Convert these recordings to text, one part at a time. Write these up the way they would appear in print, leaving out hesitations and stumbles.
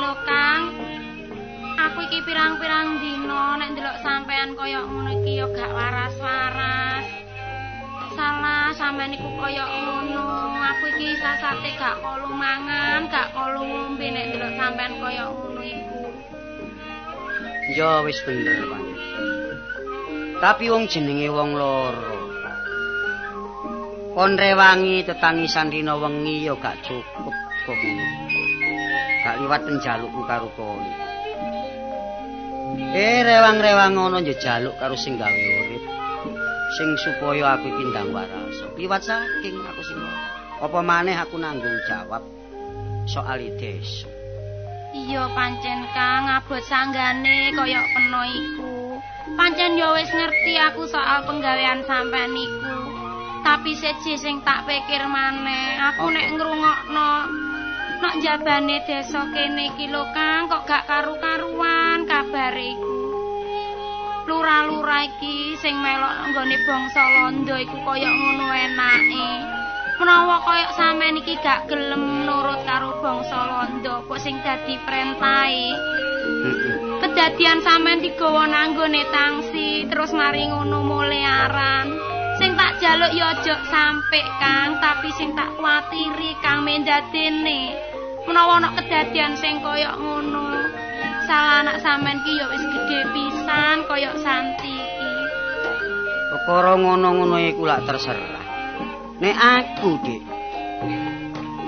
lho, Kang. Aku iki pirang-pirang dina nek ndelok sampean kaya ngono iki ya gak waras-waras. Salah sampean iku kaya ngono. Aku iki sasate gak kolu mangan, gak kolu ngombe nek ndelok sampean kaya ngono iku. Ya wis bener, Pak. Tapi wong jenenge wong loro. Kon rewangi tetangisan dina wengi ya gak cukup kok. Gak liwat penjalukku karo kon. Rewang-rewang ngono njaluk karo sing gawe urip. Sing supaya aku iki ndang waras. Liwat saking aku sing apa maneh aku nanggung jawab soal desa. Iya pancen Kang, abot sanggane kaya peno iku. Pancen ya wis ngerti aku soal penggawean sampean iku. Tapi siji sing tak pikir maneh, aku nek ngrungokno nek jabane desa kene iki lho Kang, kok gak karu-karuan kabare iku. Lurah-lurah iki sing melok nggone bangsa Londo iku kaya ngono enake. Menawa kaya sampean iki gak gelem nurut karo bangsa Londo, kok sing dadi perintahe. Kedadian sampean digawa nanggone tangsi, terus mari ngono mule aran. Sing tak jaluk ya aja sampe Kang, tapi sing tak kuwatiri Kang mendadene. Menawa ana kedadian sing kaya ngono, salah anak sampean ki ya wis gedhe pisan kaya Santi iki. Perkara ngono-ngono iku lak terserah. Nek aku, Dik,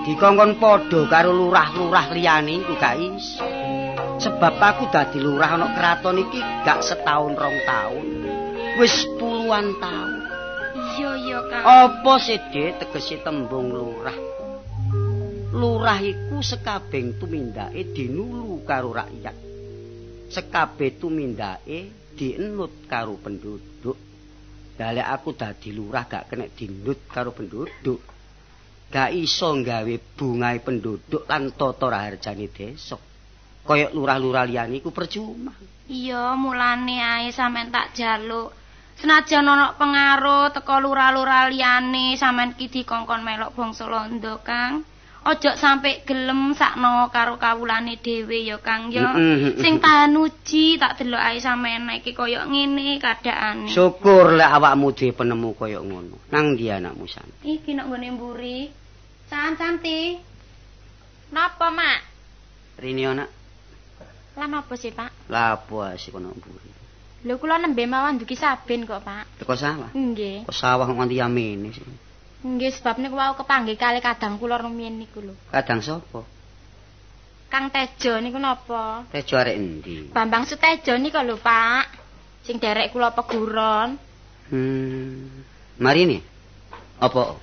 dikongkon padha karo lurah-lurah liyane iku gak iso. Sebab aku dadi lurah ana kraton iki gak setahun 2 tahun. Wis puluhan tahun. Iya Kang. Apa sih Dik tegese tembung lurah? Lurah iku sekabeh tumindake dinulu karo rakyat. Sekabeh tumindake dienut karo penduduk. Dalek aku dadi lurah gak kena dinut karo penduduk. Gak iso nggawe bungahe penduduk lan tata raharjane desa. Kaya lurah-lurah liyane iku percuma. Iya, mulane ae sampean tak jaluk. Senajan ana pengaruh teka lurah-lurah liyane, sampean ki dikongkon melok bangsa Londo, Kang. Ojo sampe gelem sakno karo kawulane dhewe ya, Kang ya. Sing tahan uji tak delok ae sampean iki kaya ngene kadhaane. Syukur lek awakmu dhewe penemu kaya ngono. Nang ndi anakmu Santi? Iki nek nggone mburi. Santi. Napa, Mak? Rini ana. Lah napa sih, Pak? Lah apa sih kono mburi? Lho kula nembe mawon dugi saben kok, Pak. Teko sawah. Nggih. Kok sawah nganti yamene sih. Nggih, sebab niku wau kepanggih kalih kadang kula rumiyin niku lho. Kadang sapa? Kang Tejo niku napa? Tejo arek endi? Bambang Sutejo niku lho, Pak. Sing derek kula peguron. Mari nih. Apa?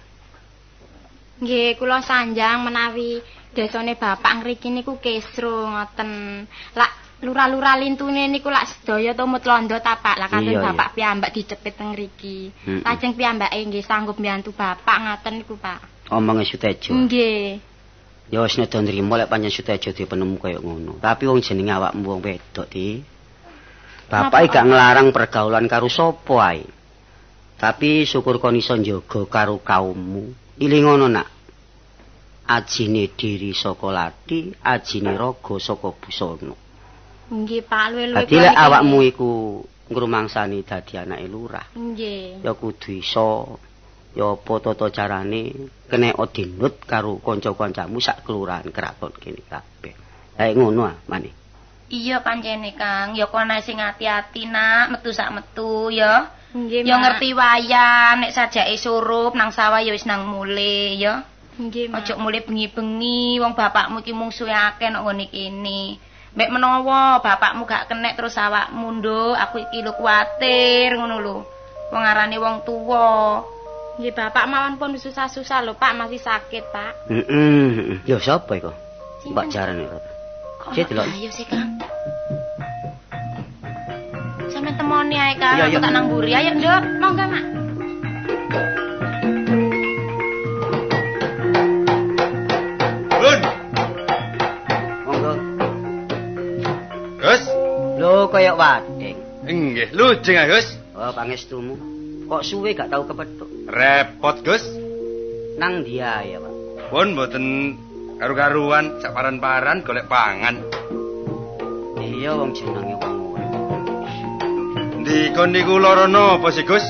Nggih, kula sanjang menawi desane bapak ngriki niku kesro ngoten. Lak lurah-lurah lintune niku lak sedaya tumut Londo tapak lah kanten bapak piyambak dicepit teng ngriki. Lajeng piyambake nggih sanggup mbiyantu bapak ngaten niku, Pak. Omonge Sutejo. Nggih. Ya wis nedha nrimo lek pancen Sutejo dipenemu kaya ngono. Tapi wong jenenge awakmu wong wedok, Di. Bapak gak nglarang pergaulan karo sapa ae. Tapi syukur kon iso njaga karo kaummu. Iling ngono, Nak. Ajine diri saka lati, ajine raga saka busana. Nggih, Pak, luwe-luwe. Dadi lek awakmu iku ngrumangsani dadi anake lurah. Nggih. Ya kudu iso ya apa tata carane kena dinut karo kanca-kancamu sak kelurahan kraton kene kabeh. Lah ngono ah, Mane. Iya pancene, Kang. Ya kono sing ati-ati, Nak, metu sak metu ya. Nggih, Ya ngerti wayan, nek sajake surup nang sawah ya wis nang mule ya. Nggih, Mak. Aja mule bengi-bengi, wong bapakmu iki mungsuhe akeh nek ngene kene. Mek menawa bapakmu gak kenek terus awakmu nduk, aku iki lho kuwatir ngono lho. Wong arane wong tuwa. Nggih, Bapak mawon pun susah-susah lho, Pak, masih sakit, Pak. Ya sapa iku? Mbak jarane kok. Cek delok. Ayo sih, Kang. Sampe temoni ae, Kang. Iya, iya. Aku tak nang mburi. Ayo, Nduk. Monggo, Mak. Bun, Monggo. Gus. Lho kaya wadeng. Nggih, lujeng ah, Gus. Oh, pangestumu. Kok suwe gak tau kepethuk? Repot, Gus. Nang dia ya, Pak. Pun mboten Karu-karuan sak paran-paran golek pangan. Iya wong jenenge wong urip. Ndika niku lara napa sih, Gus?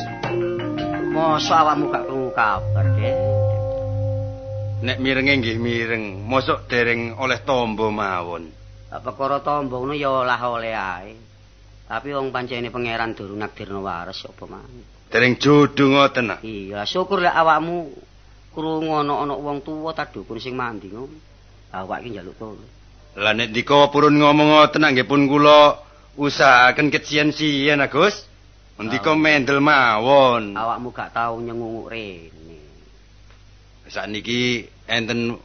Mosok awakmu gak krungu kabar, Dek? Nek mirenge nggih mireng, mosok dereng oleh tombo mawon. Lah perkara tamba ngono ya olah oleh ae. Tapi wong pancene pangeran durung nakdirno waras apa maneh. Dereng jodoh ngoten ah. Iya, syukur lek awakmu krungu ana wong tuwa ta dukun sing mandi ngono. Awak iki njaluk tulung. Lah nek ndika purun ngomong ngoten nggih pun kula usahaken kecien-cien Gus. Ndika mendel mawon. Awakmu gak tau nyengunguk rene. Sakniki enten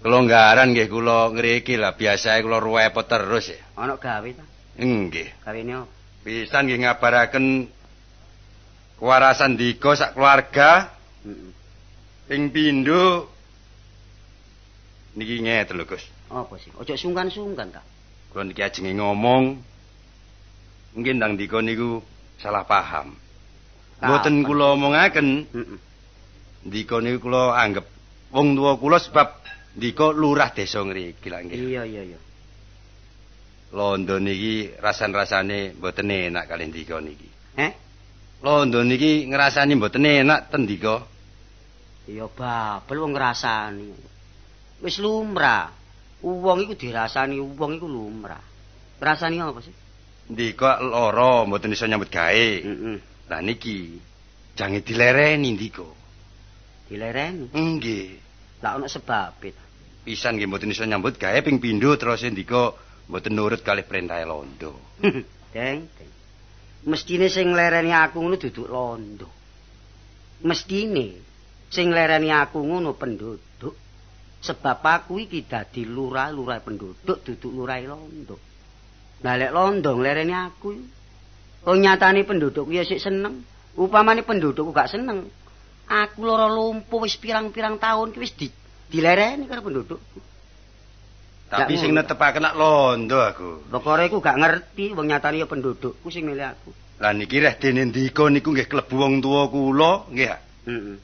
kelonggaran nggih kula ngriki lah biasae kula ruwepet terus ya. Ana gawe ta? Nggih. Gawene opo? Pisan nggih ngabaraken kewarasan ndika sak keluarga. Heeh. Ping pindho niki ngeten lho Gus. Apa sih? Ojo sungkan-sungkan ta. Kula niki ajenge ngomong mungkin ndang ndika niku salah paham. Mboten kula omongaken. Heeh. Ndika niku kula anggap wong tuwa kula sebab ndika lurah desa ngriki lak nggih. Iya. Londo niki rasan-rasane mboten enak kali ndika niki. Londo niki ngrasani mboten enak ten ndika. Iya babel wong ngrasani. Wis lumrah. Wong iku dirasani wong iku lumrah. Rasane apa sih? Ndika lara mboten iso nyambut gawe. Heeh. Lah niki jange dilereni ndika. Dilereni. Nggih. Lah ana sebabe ta. Pisan nggih mboten iso nyambut gawe ping pindho terus ndika mboten nurut kalih perintah Londo. Deng. Mestine sing nglereni aku ngono duduk Londo. Mestine sing nglereni aku ngono penduduk. Sebab aku iki dadi lurah penduduk duduk lurah Londo. Lah lek Londo nglereni aku kok nyatane penduduk ya sik seneng. Upamane pendudukku gak seneng. Aku lara lumpuh wis pirang-pirang tahun ki wis dilereni karo pendudukku. Tapi sing netepaken nak Londo aku. Perkara iku gak ngerti wong nyatane ya pendudukku sing milih aku. Lah niki reh dene ndika niku nggih klebu wong tuwa kula nggih. Heeh.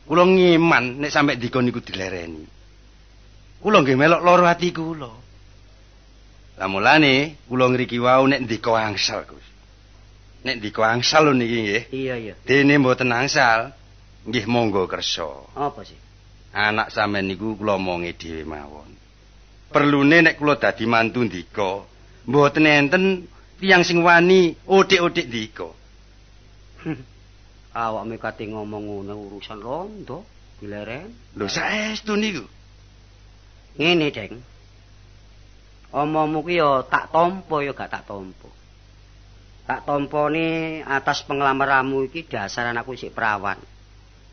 Kula ngiman nek sampe ndika niku dilereni. Kula nggih melok lara ati kula. Lah mulane kula ngriki wau nek ndika angsal, Gus. Nek ndika angsal niki nggih. Iya. Dene mboten angsal, nggih monggo kersa. Apa sih? Anak sampean niku kula omongi dhewe mawon. Perlune nek kula dadi mantu ndika, mboten enten tiyang sing wani othik-othik ndika. Awak mekate ngomong ngono urusan Londo dileren. Lho saestu niku. Ngene, Deng. Omongmu ki ya tak tampa ya gak tak tampa. Tak tampane atas penglamaramu iki dasar anakku sik perawan.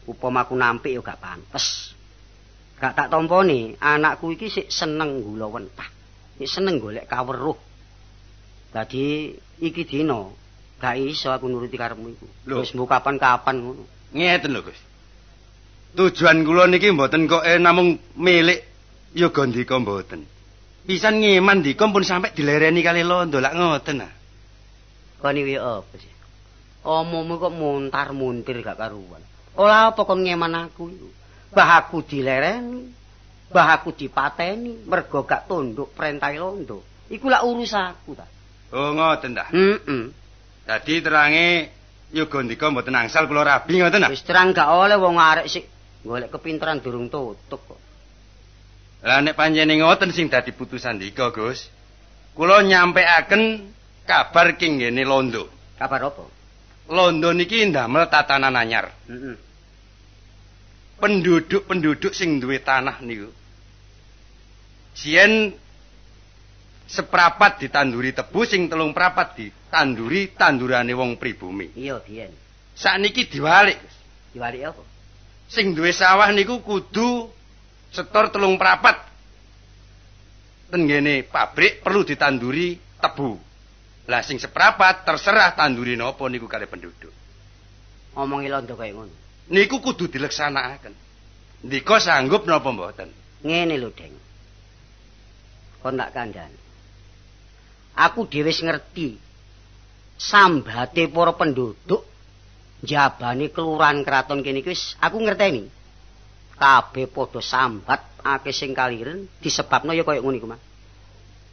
Upamaku nampik ya gak pantes. Gak tak tampane anakku iki sik seneng gula wentah. Sik seneng golek kaweruh. Dadi iki dina gak iso aku nuruti karepmu iku. Wis mbok kapan-kapan ngono. Ngeten lho, Gus. Tujuan kula niki mboten kok namung milik yoga ndika mboten. Pisan ngeman ndika pun sampe dilereni kali Londo lak ngoten ah. Kon iki apa sih? Omongmu kok muntar-muntir gak karuan. Ola apa kon ngeman aku iku? Bah aku dilereni, bah aku dipateni mergo gak tunduk perintah Londo. Iku lak urusanku ta. Oh ngoten ta. Heeh. Dadi terange yoga ndika mboten angsal kula rabi ngoten ah. Wis terang gak oleh wong arek sik golek kepinteran durung tutup kok. Lah nek panjenengan ngoten sing dadi putusan ndika, Gus. Kula nyampeaken kabar king ngene Londo. Kabar apa? Londo niki ndamel tatanan anyar. Heeh. Penduduk-penduduk sing duwe tanah niku. Sien seprapat ditanduri tebu sing 3 prapat ditanduri tandurane wong pribumi. Iya, biyen. Sakniki diwalik, Gus. Diwalik apa? Sing duwe sawah niku kudu setor 3 prapat. Ten ngene pabrik perlu ditanduri tebu. Lah sing seprapat terserah tanduri napa niku kali penduduk. Ngomongi Londo kaya ngono. Niku kudu dileksanakaken. Ndika sanggup napa mboten? Ngene lho, Deng. Kon tak kandhani. Aku dhewe wis ngerti sambate para penduduk jabane kelurahan kraton kene iki wis aku ngerteni. kabeh padha sambat akeh sing kaliren disebabno ya kaya ngono iku, Mas.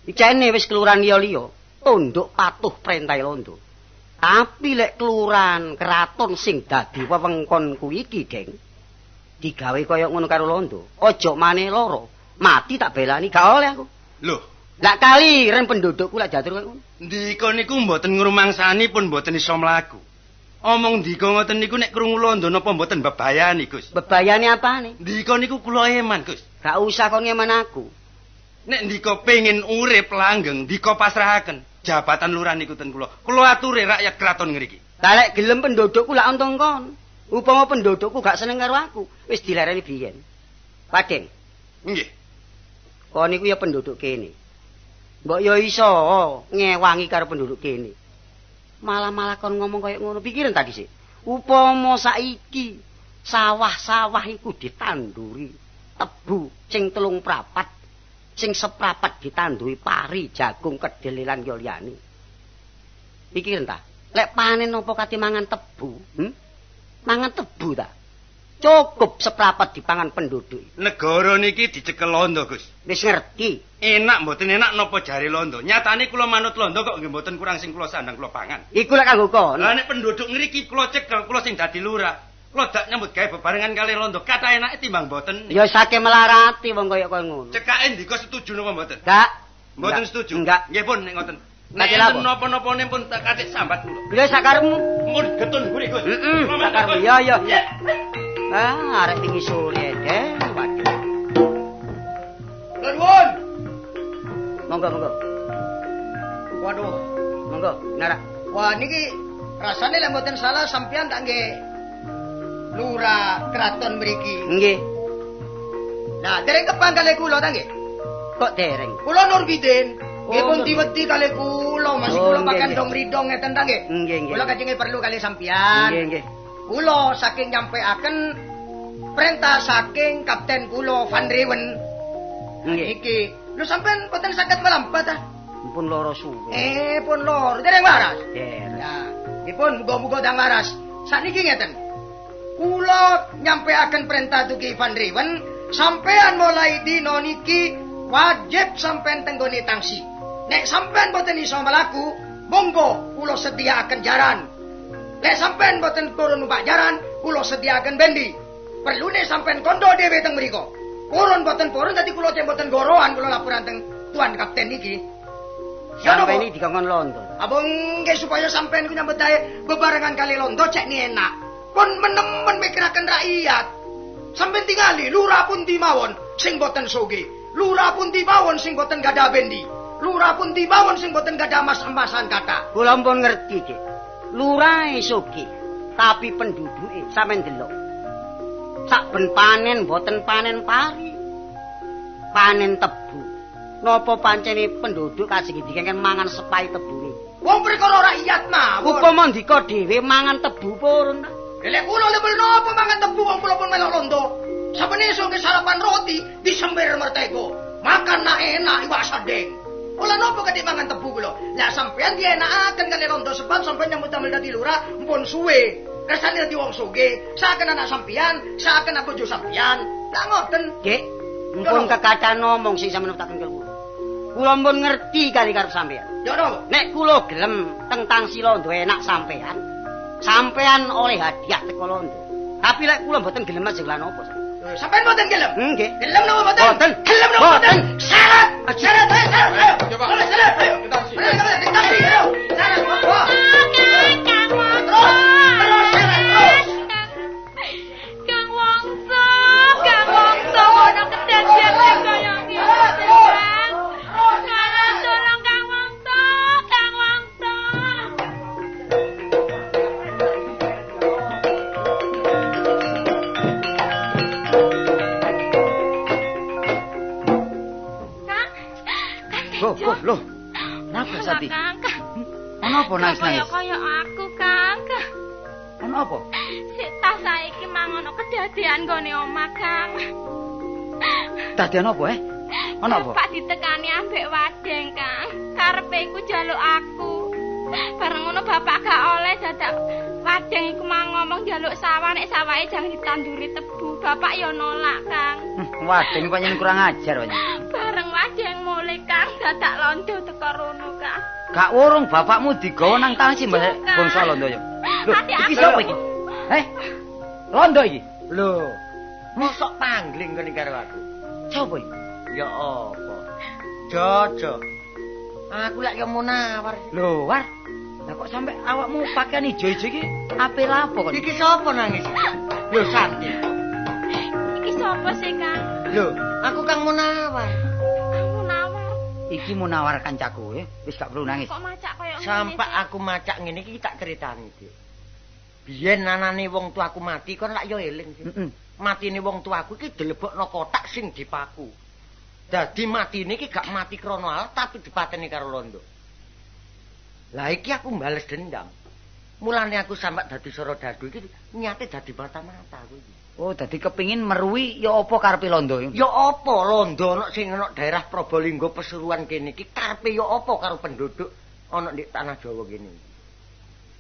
Ijane wis kelurahan liya-liya, tunduk patuh perintah londo. Tapi lek kelurahan keraton sing dadi wewengkon kuwi iki, Geng, digawe kaya ngono karo londo, aja maneh loro, mati tak belani gak oleh aku. Lho, lak kaliren pendudukku lak jatur kaya ngono. ndika niku mboten ngrumangsani pun mboten iso mlaku. Omong ndika ngoten niku nek krungu londo napa mboten bebayani, Gus? Bebayane apane? Ndika niku kula eman, Gus. Gak usah kon ngeman aku. Nek ndika pengin urip langgeng, ndika pasrahaken jabatan lurah niku ten kula. Kula aturi rakyat kraton ngriki. Lah lek gelem pendudukku lak ontong kon. Upama pendudukku gak seneng karo aku, wis dilereni biyen. Padeng. Nggih. Kon niku ya penduduk kene. Mbok ya iso ngewangi karo penduduk kene. Malah kon ngomong kaya ngono, pikirin tadi sih. Upama saiki sawah-sawah iku ditanduri tebu sing 3 prapat, sing seprapat ditanduri pari, jagung, kedhel lan yo liyane. Pikirin ta, lek panen apa kate mangan tebu? Mangan tebu ta? Cukup seprapat dipangan penduduk. Negara niki dicekel londo, Gus. Wis ngerti. Enak mboten enak napa jare londo. Nyatane kula manut londo kok nggih mboten kurang sing kula sandang kula pangan. Iku lek kanggo kon. Lah nek penduduk ngriki kula cekel, kula sing dadi lurah. Kula dak nyambut gawe bebarengan kali londo. Kata enake timbang mboten. Ya sake melarati wong kaya ngono. Cekake ndika setuju napa mboten? Gak. Mboten setuju. Enggak. Nggih pun nek ngoten. Nek Nek napa-napane pun tak katik sambat kula. Lha sakarepmu. Mun getun guri, Gus. Sakarepmu. Ya. Ah, arek tinggi sore deh. Waduh. Nuwun. Monggo. Waduh. Monggo, nara. Wah niki rasane lek mboten salah sampean tak nggih lurah kraton mriki. Nggih. Nah, dereng kepang kalih kula ta nggih? Kok dereng? Kula Nurbidin. Nggih Oh, pun diwedi kalih kula, masih kula nggih, makan nggih. dong ridong ngeten ta nggih? Nggih. Kula kajenge perlu kalih sampean. Nggih. Kula saking nyampeaken perintah saking Kapten kula Van Rewen. Nggih. Iki, lho sampean boten saged melambat ta? Ampun loro suwe. Pun lor, dereng waras. Dereng. Ya, dipun muga-muga dang waras. Sakniki ngeten. Kula nyampeaken perintah dugi Van Rewen, sampean mulai dina niki wajib sampean tenggone tangsi. Nek sampean boten iso mlaku, monggo kula sediaaken jaran. Nek sampean boten purun numpak jaran, kula sediaaken bendi. Perlune sampean kondo dhewe teng mriku. Purun boten purun dadi kula cek boten gorohan kula laporan teng Tuan Kapten niki. Sampai ini dikongkon londo. Abang nggih supaya sampean ku nyambut gawe bebarengan kali londo cek ni enak. Pun menemen mikiraken rakyat. Sampeyan tingali lurah pun dimawon sing boten sugih. Lurah pun dimawon sing boten gadah bendi. Lurah pun dimawon sing boten gadah emas-emasan kata. Kula ampun ngerti, Dik. Lurahe sugih, tapi penduduke sampean delok. Saben panen boten panen pari. Panen tebu. Napa pancene penduduk kajeng dikengken mangan sepai tebune. Wong perkara rakyat mawon. Upama ndika dhewe mangan tebu purun ta? Lek kula lebel napa mangan tebu wong kula pun melok londo. Saben esuk ke sarapan roti disembir mertego. Makan nak enak iwak sadeng. Kula napa kedhi mangan tebu kula. Lah sampean dienakaken kali londo sebab sampean nyambut damel dadi lurah mpun suwe. Kersane dadi wong sugih, saken anak sampean, saken aku bojo sampean. Lah ngoten. Dik, mpun kekacan ngomong sing sampeyan utaken kula. Kula mpun ngerti kali karep sampeyan. Yo napa? Nek kula gelem teng tangsi londo enak sampean, sampean oleh hadiah teko londo. Tapi lek kula mboten gelem ajeng lan opo. Sampean mboten gelem? Nggih. Gelem napa mboten? Mboten. Gelem napa mboten? Syarat. Syarat ayo, syarat ayo. Coba. Boleh syarat ayo. Taksi ayo. Syarat apa? Terus syarat terus. Kang Wongso, ono kedadian kaya ngene. Tolong Kang Wongso. Loh. Napa Sati? Ono apa nangis-nangis? Kaya aku, Kang. Ono apa? Sik tas saiki mangono kedadian gone omah, Kang. Dadian apa Ono apa? Pak ditekani ambek wadeng, Kang. Karepe iku njaluk aku. Bareng ngono bapak gak oleh dadak Wadeng iku mang ngomong njaluk sawah nek sawahe jangan ditanduri tebu. Bapak ya nolak, Kang. Wadeng pancen kurang ajar pancen. Bareng Wadeng mulih Kang dadak londo teko rono, Kang. Gak urung bapakmu digawa nang tangsi Mbak bangsa londo ya. Lho, iki sapa iki? Londo iki. Lho, mosok pangling kene karo aku. Sapa iki? Ya apa? Jojo. Aku lak ya Munawar. Lho, War. Lah kok sampe awakmu pakaian ijo-ijo iki ape lapo kok? Iki sapa nangis? Lho, Santi. Iki sapa sih, Kang? Lho, aku Kang Munawar. Aku nawar. Iki Munawar kancaku ya. Wis gak perlu nangis. Kok macak koyo ngene? Sampai aku macak ngene iki tak critani, Dik. Biyen anane wong tuaku mati kon lak yo eling sih. Matine wong tuaku iki dilebokno kotak sing dipaku. Dadi matine iki gak mati krana alat tapi dipateni karo londo. Lah iki aku mbales dendam. Mulane aku sampe dadi Sora Dadu iki niate dadi mata-mata aku iki. Oh, dadi kepingin meruhi ya apa karepe londo? Ya apa londo ana sing ana daerah Probolinggo Pesuruan kene iki karepe ya apa karo penduduk ana di tanah Jawa kene.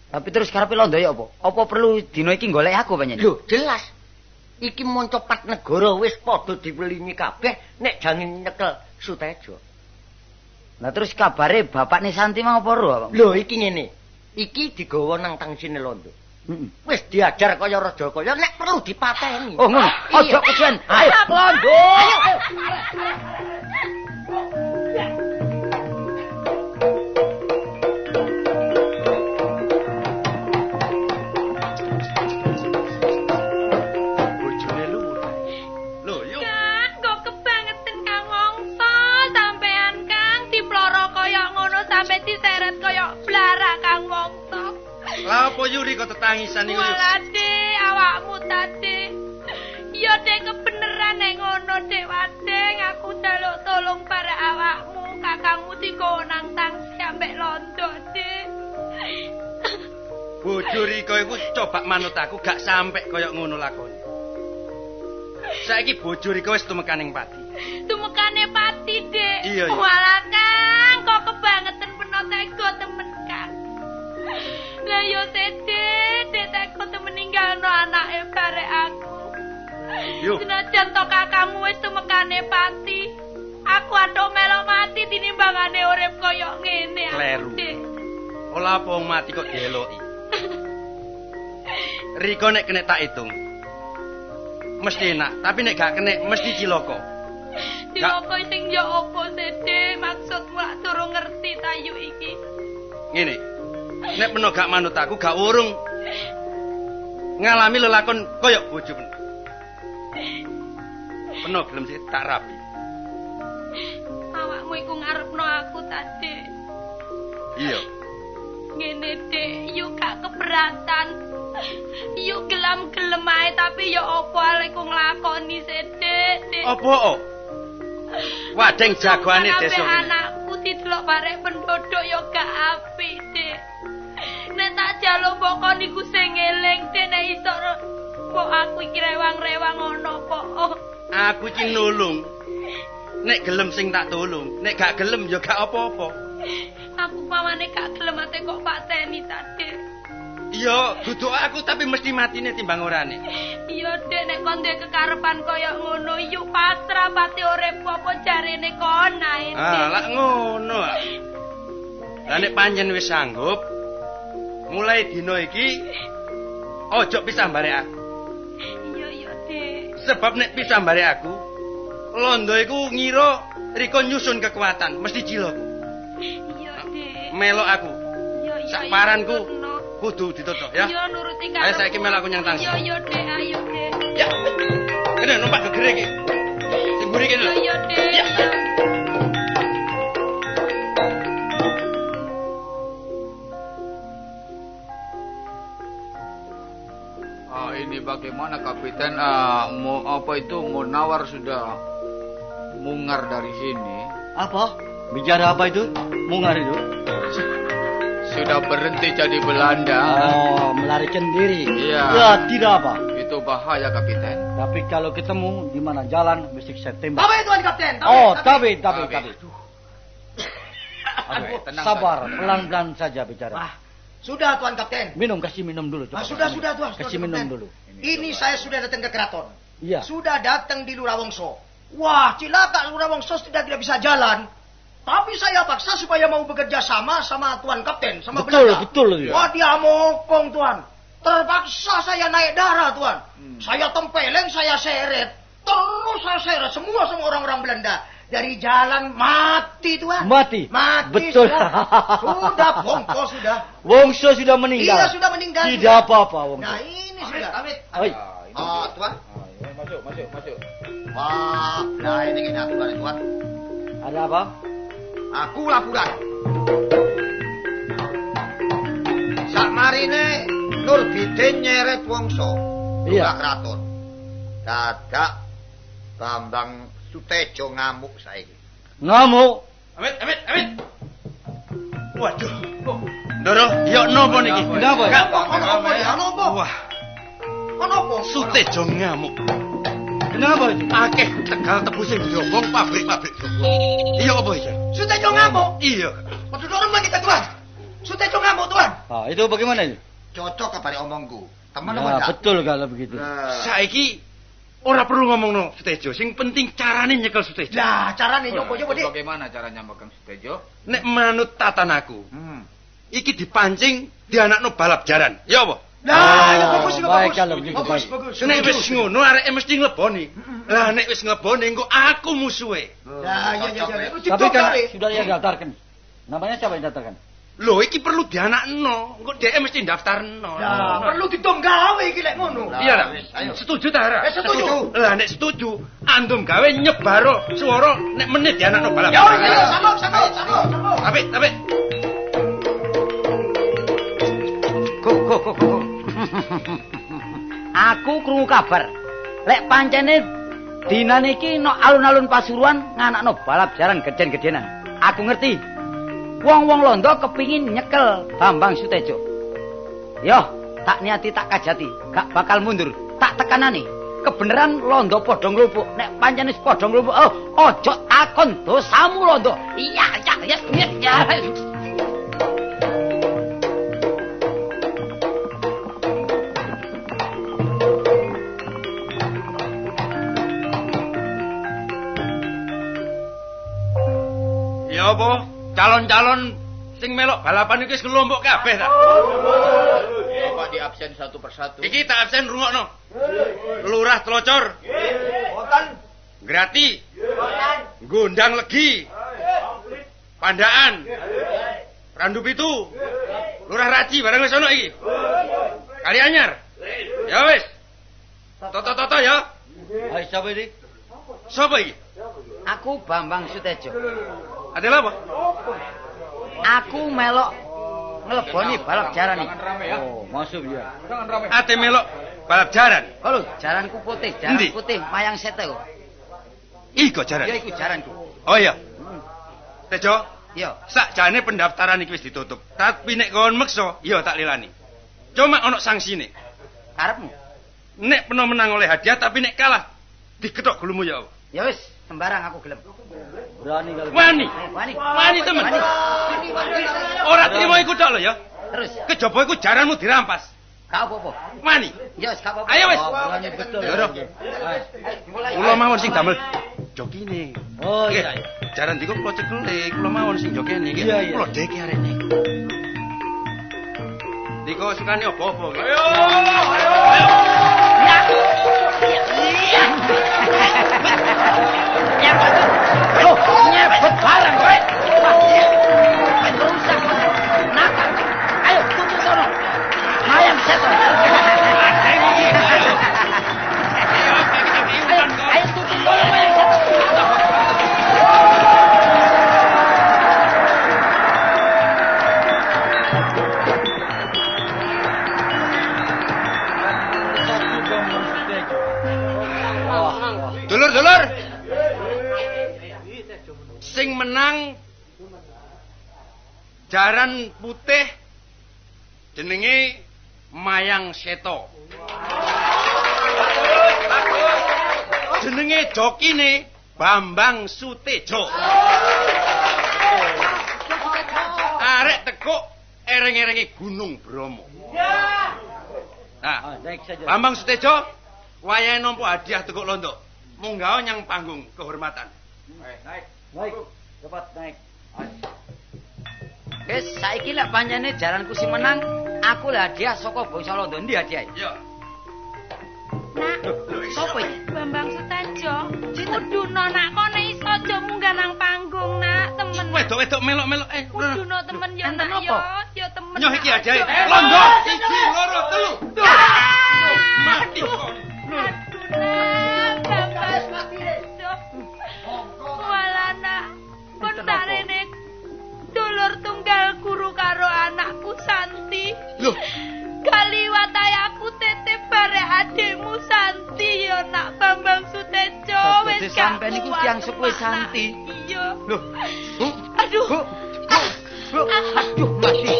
Tapi terus karepe londo ya apa? Apa perlu dina iki golek aku panjenengan? Lho, jelas. Iki monco pat negara wis padha diwelingi kabeh nek jangin nyekel Sutejo. Lah terus kabare bapakne Santi mau apa ro? Lho, iki ngene. Iki digawa nang tangsine londo. Wis diajar kaya raja kaya nek perlu dipateni. Oh, ngono. Aja kesuwen. Ayo, londo. Ayo. Sampai diseret kaya blarak Kang Wongso. Lah apa Yuri kok tetangisan niku? Walade awakmu tadi. Ya Dek kebeneran nek ngono Dek Wadeng aku njaluk tolong para awakmu kakangmu digawa nang tangsi ambek londo Dek. Bojo Rika iku coba manut aku gak sampe kaya ngono lakon. Saiki bojo Rika wis tumekaning pati. Tumekane pati Dek. Iya. Walah Kang kok kebangetan penotego temen Kang. Lah yo Dek teko temen ninggalno anake bare aku. Yo. Senajan to kakangmu wis tumekane pati. Aku atok melok mati tinimbangane urip kaya ngene. Kleru. Ola apa wong mati kok dieloki. Rika nek kena tak hitung. Mesti enak, tapi nek gak kena mesti cilaka. Cilaka sing ya apa Dek? Maksudmu lak durung ngerti tayu iki. Ngene. Nek peno gak manut aku gak urung ngalami lelakon kaya bojo peno. Peno gelem sih tak rapi. Awakmu iku ngarepno aku tadi. Iya. Ngene Dek, yuk gak keberatan. Yuk gelem-gelem ae tapi ya apa ale ku nglakoni Dek. Apa? Wadeng jagoane desa. Anakku didelok barek penduduk ya gak apik, Dek. Nek tak jaluk pokok niku sing eling, Dek, nek iso kok aku iki rewang-rewang ngono kok. Aku iki nulung. Nek gelem sing tak tulung, nek gak gelem ya gak apa-apa. Aku pamane gak gelem ate kok pateni ta, Dek. Iya, dudu aku tapi mesti matine timbang orane. Iya, Dek, nek kon duwe kekarepan kaya ngono, yuk pasrah pati urip apa jarene kon ae. Lak ngono. Lah nek pancen wis sanggup, mulai dina iki ojo pisah barek aku. Iya, Dek. Sebab nek pisah barek aku, londo iku ngira Rika nyusun kekuatan, mesti cilaka. Iya, Dek. Melok aku. Iya. Sak paranku kudu ditutuk ya. Iya, nuruti karepmu. Ayo saiki melok aku nyang tangsi. Iya, Dek, ayo, Dek. Ya. Kene numpak gegere iki. Sing mburi kene lho. Iya, Dek. Ya. Ini bagaimana Kapiten? Apa itu Munawar sudah mungar dari sini? Apa? Bicara apa itu? Mungar itu? Sudah berhenti jadi Belanda. Oh, melarikan diri. Iya. Ya, tidak apa. Itu bahaya Kapiten. Tapi kalau ketemu di mana jalan mesti saya tembak. Tapi Tuan Kapten. Oh, tapi. Aduh, tenang Sabar, saja. pelan-pelan saja bicara. Ah, sudah Tuan Kapten. Kasih minum dulu. Ah, sudah Tuan. Kasih minum dulu. Ini saya sudah datang ke keraton. Iya. Sudah datang di Lurawongso. Wah, cilaka Lurawongso tidak bisa jalan. Tapi saya paksa supaya mau bekerja sama Tuan Kapten, sama Belanda. Betul. Wah, dia mokong, Tuan. Terpaksa saya naik darah, Tuan. Saya tempeleng, saya seret. Terus saya seret semua orang-orang Belanda. Dari jalan mati, Tuan. Mati? Betul. Sudah, Wongso sudah. Wongso sudah meninggal? Iya, sudah meninggal. Tidak apa-apa, Wongso. Nah, ini sudah. Oi. Tuan. Masuk. Wah, nah ini aturan, Tuan. Ada apa? Aku laporan. Sakmarine Nur Bidin nyeret Wongso. Iya. Kraton. Dadak Bambang Sutejo ngamuk saiki. Ngamuk? Amit. Waduh. Ndoro, yo nopo niki? Napa? Ono ya, nopo? Wah, Ono Sutejo ngamuk. Kenapa itu? Akeh tegal tebu sing diobong pabrik-pabrik. Iya apa iki? Sutejo ngamuk. Iya. Waduh, orang kita, Tuan. Sutejo ngamuk, Tuan. Ah, itu bagaimana ini? Cocok kepada omongku. Teman Ya, apa enggak? betul kalau begitu. Saiki ora perlu ngomongno Sutejo, sing penting carane nyekel Sutejo. Lah, carane coba Dik. Bagaimana caranya Bagang Sutejo? Nek manut tatanaku, iki dipancing dianakno balap jaran. Ya apa? Lah, ya bagus. baik kalau begitu, baik. Nek wis ngono areke mesti ngleboni. Lah nek wis ngleboni engko aku musuhe. Lah, ya. Tapi kan sudah dia daftarkan. Namanya siapa yang daftarkan? Lho iki perlu dianakno, engko dhek mesti daftarno. Lah, perlu didom gawe iki lek ngono. Iya ta? Setuju ta, Ra? Setuju. Lah nek setuju, andum gawe nyebaro swara nek menit dianakno balap. Ya, sama. Apik. Go. Aku krungu kabar. Lek pancene dina niki no alun-alun Pasuruan nganakno balap jaran geden-gedenan. Aku ngerti. Wong-wong Londo kepingin nyekel Bambang Sutejo. Yo, tak niati tak kajati, gak bakal mundur. Tak tekanane. Kebeneran Londo padha nglupuk. Nek pancene padha nglupuk, ojo takon dosamu Londo. Iya. Ya apa? Calon-calon sing melok balapan iki wis ngelompok kabeh ta? Bapak di absen satu persatu. Iki tak absen rungokno. Lurah Telocor. Boten. Grati. Gondang Legi. Pandaan. Randu Pitu. Lurah Raji bareng wis ono iki. Kali Anyar. Ya wis. Toto ya. Hai, siapa ini? Sapa iki? Aku Bambang Sutejo. Adalah apa? Aku melok ngeleboni balap jaran iki. Oh, masuk ya. Ate melok balap jaran. Halo, jaranku putih, jaran Endi? putih mayang sete kok. Iko jaran. Ya iku jaranku. Oh iya. Tejo, Yo. sakjane pendaftaran iki wis ditutup. Tapi nek kon meksa, iya tak lilani. Cuma ono sanksine. Karepmu. Nek peno menang oleh hadiah tapi nek kalah diketok gulumu ya Allah. Ya wis, sembarang aku gelem. Berani kalau. Wani. Wani temen. Wani. Ora trimo iku tok lho ya. Terus, Kejaba iku jaranmu dirampas. gak apa-apa. Wani. Ya wis, gak apa-apa. Ayo wis. Oh, berani betul. Ya, Roh. Ayo, mulai. Kula mawon sing damel jokine. Oh Nggih, iya. jaran diko kula cekele, kula mawon sing jokene nggih. Iya. Kula deke arene. Diko sukane apa-apa. Ayo. Ya, loh, nyebut barang kowe. Rusak. Nakal. Ayo, tutup sono. Mayang seton. Ayo tutup sono mayang seton. Dulur-dulur. Sing menang jaran putih jenenge Mayang Seto. Jenenge jokine Bambang Sutejo. arek teko ereng-erenge Gunung Bromo. Nah, naik saja. Bambang Sutejo, wayahe nampa hadiah teko londo. Munggah nyang panggung kehormatan. Naik. Cepat naik. Wis saiki lek pancene jaranku sing menang, aku lek hadiah saka bangsa Londo. Ndi hadiah? Iya. Nak, Sopo iki? Bambang Sutejo. Kuduno nak kono iso aja munggah nang panggung nak, temen. Wedok-wedok melok-melok Kuduno temen yo Enten nak apa? yo temen. Nyoh iki nak, hadiah. aja. Londo 1 2 3. Mati kok. Walana kontarene dulur tunggal guru karo anakku Santi. Loh, Kaliwat aku titip bare adekmu Santi yo nak Bambang Sutejo wis Dadi sampeyan iku tiyang sepuhe Santi. Iya. Loh, Bu. Aduh. Bu. Bu. Aduh, mati.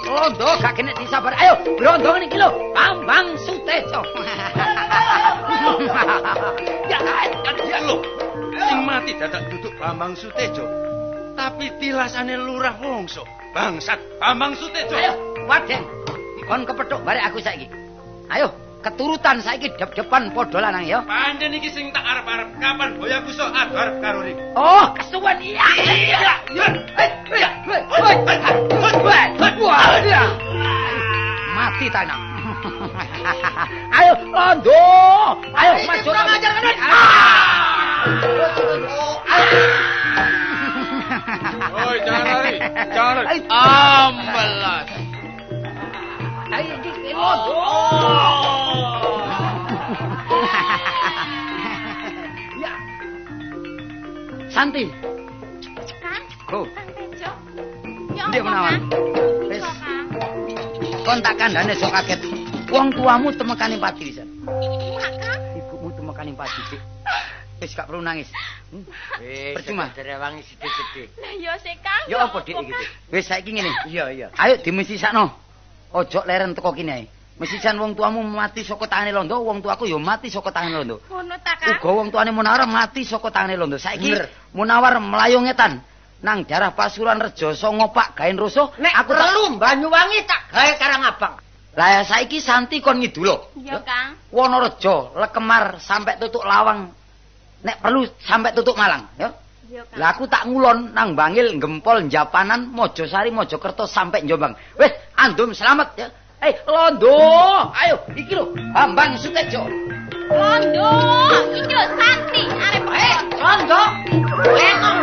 Londo gak kena disabar. Ayo, Londo ngene iki lho. Bambang Sutejo. ya lho. Sing mati dadak duduk Bambang Sutejo. Tapi tilasane lurah Wongso. Bangsat Bambang Sutejo. Ayo, Waden. Kon kepethuk barek aku saiki. Ayo, keturutan saiki dep-depan padha lanang ya. Pancen iki sing tak arep-arep. Kapan boyaku sok arep karo Rik. Oh, kesuwen iya. Mati tanah. Ayo, Londo. Ayo, maju. Ngajar kan. Oi, jangan lari. Jangan lari. Ambelas. Ayo, iki Londo. Ya. Santi. Kang, Go. Kang Tejo. Ya Ndek apa, menawan. Kang? Wis. Iso, Kang. Kon tak kandhane sok kaget. Wong tuamu temekane pati pisan. Mak, Kang. Ibumu temekane pati, Dik. Wis gak perlu nangis. Percuma. Derewangi sithik-sithik. Lah ya sih, Kang. Ya apa Dik iki, Dik? Wis saiki ngene. Iya. Ayo dimesisakno. Ojo leren teko kene ae. Mesisan wong tuamu mati saka tangane Londo, wong tuaku ya mati saka tangane Londo. Ngono ta, Kang? Uga wong tuane Munawar mati saka tangane Londo. Saiki Munawar mlayu ngetan nang daerah Pasuruan Rejoso ngopak gaen rusuh. Aku perlu Banyuwangi tak gawe Karangabang. Lah saiki Santi kon ngidulo. Iya, Kang. Wonorejo, Lekemar sampai tutuk Lawang. Nek perlu sampai tutuk Malang, ya. Iya, Kang. Lah aku tak ngulon nang Bangil, Gempol, Japanan, Mojosari, Mojokerto sampai Jombang. Wes, andum selamat ya. Londo, ayo iki lho, Bambang Sutejo. Londo, iki lho Santi arep. Londo. Ngomong